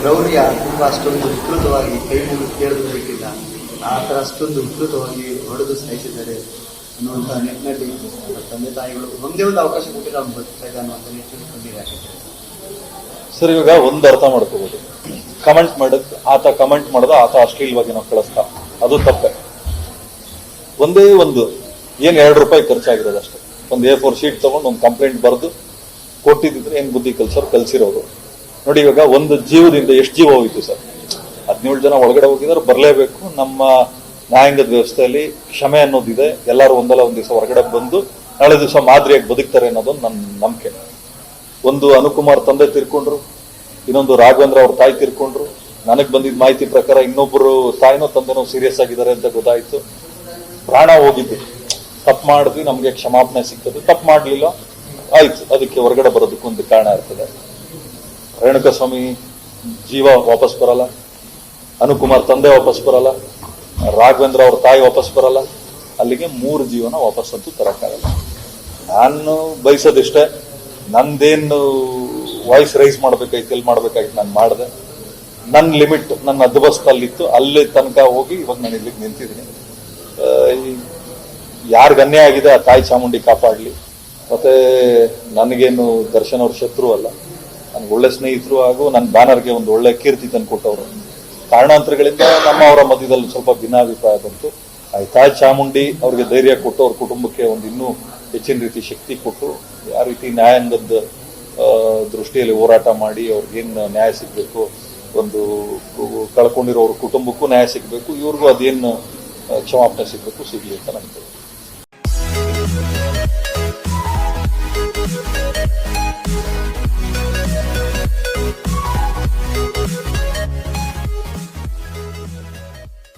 ಕ್ರೌರ್ಯ ತುಂಬ ಅಷ್ಟೊಂದು ವಿಕೃತವಾಗಿ ಕೈ ಮುಗಿದು ಕೇಳೋದು ಬೇಕಿಲ್ಲ, ಆ ಥರ ಅಷ್ಟೊಂದು ವಿಕೃತವಾಗಿ ಹೊಡೆದು ಸಾಯಿಸಿದ್ದಾರೆ ಅನ್ನುವಂಥ ನಿಟ್ಟಿನಲ್ಲಿ ತಂದೆ ತಾಯಿಗಳು ಒಂದೇ ಒಂದು ಅವಕಾಶ ಕೊಟ್ಟಿಲ್ಲ ಅವ್ನು ಬದುಕ್ತಾ ಇದೆ ಅನ್ನುವಂಥ ನಿಟ್ಟಿನಲ್ಲಿ ಕಂಡಿದೆ. ಸರ್, ಇವಾಗ ಒಂದು ಅರ್ಥ ಮಾಡ್ಕೋಬಹುದು, ಕಮೆಂಟ್ ಆತ ಕಮೆಂಟ್ ಮಾಡ್ದ, ಆತ ಅಶ್ಲೀಲವಾಗಿ ನಾವು ಕಳಿಸ್ತಾ, ಅದು ತಪ್ಪೆ. ಒಂದೇ ಒಂದು ಏನ್ ₹2 ಖರ್ಚಾಗಿರೋದು ಅಷ್ಟೇ. ಒಂದು A4 ಶೀಟ್ ತಗೊಂಡು ಒಂದು ಕಂಪ್ಲೇಂಟ್ ಬರೆದು ಕೊಟ್ಟಿದ್ರೆ ಏನ್ ಬುದ್ಧಿ ಕಲ್ಸಿರೋದು ನೋಡಿ. ಇವಾಗ ಒಂದು ಜೀವದಿಂದ ಎಷ್ಟು ಜೀವ ಹೋಗಿತ್ತು ಸರ್? 17 ಜನ ಒಳಗಡೆ ಹೋಗಿದ್ದಾರೆ, ಬರಲೇಬೇಕು. ನಮ್ಮ ನ್ಯಾಯಾಂಗದ ವ್ಯವಸ್ಥೆಯಲ್ಲಿ ಕ್ಷಮೆ ಅನ್ನೋದಿದೆ. ಎಲ್ಲರೂ ಒಂದಲ್ಲ ಒಂದ್ ದಿವಸ ಹೊರಗಡೆ ಬಂದು ನಾಳೆ ದಿವಸ ಮಾದರಿಯಾಗಿ ಬದುಕ್ತಾರೆ ಅನ್ನೋದೊಂದು ನನ್ನ ನಂಬಿಕೆ. ಒಂದು ಅನುಕುಮಾರ್ ತಂದೆ ತೀರ್ಕೊಂಡ್ರು, ಇನ್ನೊಂದು ರಾಘವೇಂದ್ರ ಅವ್ರ ತಾಯಿ ತೀರ್ಕೊಂಡ್ರು. ನನಗ್ ಬಂದಿದ್ದ ಮಾಹಿತಿ ಪ್ರಕಾರ ಇನ್ನೊಬ್ರು ತಾಯಿನೋ ತಂದೆನೋ ಸೀರಿಯಸ್ ಆಗಿದ್ದಾರೆ ಅಂತ ಗೊತ್ತಾಯ್ತು. ಪ್ರಾಣ ಹೋಗಿದ್ದು, ತಪ್ಪು ಮಾಡಿದ್ವಿ, ನಮ್ಗೆ ಕ್ಷಮಾಪಣೆ ಸಿಗ್ತದೆ. ತಪ್ಪು ಮಾಡ್ಲಿಲ್ಲ, ಆಯ್ತು, ಅದಕ್ಕೆ ಹೊರಗಡೆ ಬರೋದಕ್ಕೊಂದು ಕಾರಣ ಇರ್ತದೆ. ರೇಣುಕಾಸ್ವಾಮಿ ಜೀವ ವಾಪಸ್ ಬರಲ್ಲ, ಅನುಕುಮಾರ್ ತಂದೆ ವಾಪಸ್ ಬರಲ್ಲ, ರಾಘವೇಂದ್ರ ಅವ್ರ ತಾಯಿ ವಾಪಸ್ ಬರಲ್ಲ. ಅಲ್ಲಿಗೆ 3 ಜೀವನ ವಾಪಸ್ ಅಂತೂ ತರಕ್ಕಾಗಲ್ಲ. ನಾನು ಬಯಸೋದಿಷ್ಟೇ, ನಂದೇನು ವಾಯ್ಸ್ ರೈಸ್ ಮಾಡ್ಬೇಕಾಯ್ತು, ಎಲ್ಲಿ ಮಾಡ್ಬೇಕಾಗಿತ್ತು ನಾನು ಮಾಡಿದೆ. ನನ್ನ ಲಿಮಿಟ್, ನನ್ನ ಅದ್ಬಸ್ತಲ್ಲಿತ್ತು, ಅಲ್ಲಿ ತನಕ ಹೋಗಿ ಇವಾಗ ನಾನು ಇಲ್ಲಿಗೆ ನಿಂತಿದ್ದೀನಿ. ಯಾರಿಗ ಅನ್ಯಾಯ ಆಗಿದೆ ಆ ತಾಯಿ ಚಾಮುಂಡಿ ಕಾಪಾಡಲಿ. ಮತ್ತೆ ನನಗೇನು ದರ್ಶನ್ ಅವ್ರ ಶತ್ರು ಅಲ್ಲ, ನನ್ಗೆ ಒಳ್ಳೆ ಸ್ನೇಹಿತರು, ಹಾಗೂ ನನ್ನ ಬ್ಯಾನರ್ಗೆ ಒಂದು ಒಳ್ಳೆ ಕೀರ್ತಿ ತಂದು ಕೊಟ್ಟವರು. ಕಾರಣಾಂತರಗಳಿಂದ ನಮ್ಮ ಅವರ ಮಧ್ಯದಲ್ಲಿ ಸ್ವಲ್ಪ ಭಿನ್ನಾಭಿಪ್ರಾಯ ಬಂತು. ಆ ತಾಯಿ ಚಾಮುಂಡಿ ಅವ್ರಿಗೆ ಧೈರ್ಯ ಕೊಟ್ಟು, ಅವ್ರ ಕುಟುಂಬಕ್ಕೆ ಒಂದು ಇನ್ನೂ ಹೆಚ್ಚಿನ ರೀತಿ ಶಕ್ತಿ ಕೊಟ್ಟು, ಯಾವ ರೀತಿ ನ್ಯಾಯಾಂಗದ ದೃಷ್ಟಿಯಲ್ಲಿ ಹೋರಾಟ ಮಾಡಿ ಅವ್ರಿಗೇನು ನ್ಯಾಯ ಸಿಗಬೇಕು, ಒಂದು ಕಳ್ಕೊಂಡಿರೋ ಅವ್ರ ಕುಟುಂಬಕ್ಕೂ ನ್ಯಾಯ ಸಿಗಬೇಕು, ಇವ್ರಿಗೂ ಅದೇನು ಕ್ಷಮಾಪಣೆ ಸಿಗಬೇಕು, ಸಿಗಲಿ ಅಂತ ನನಗೆ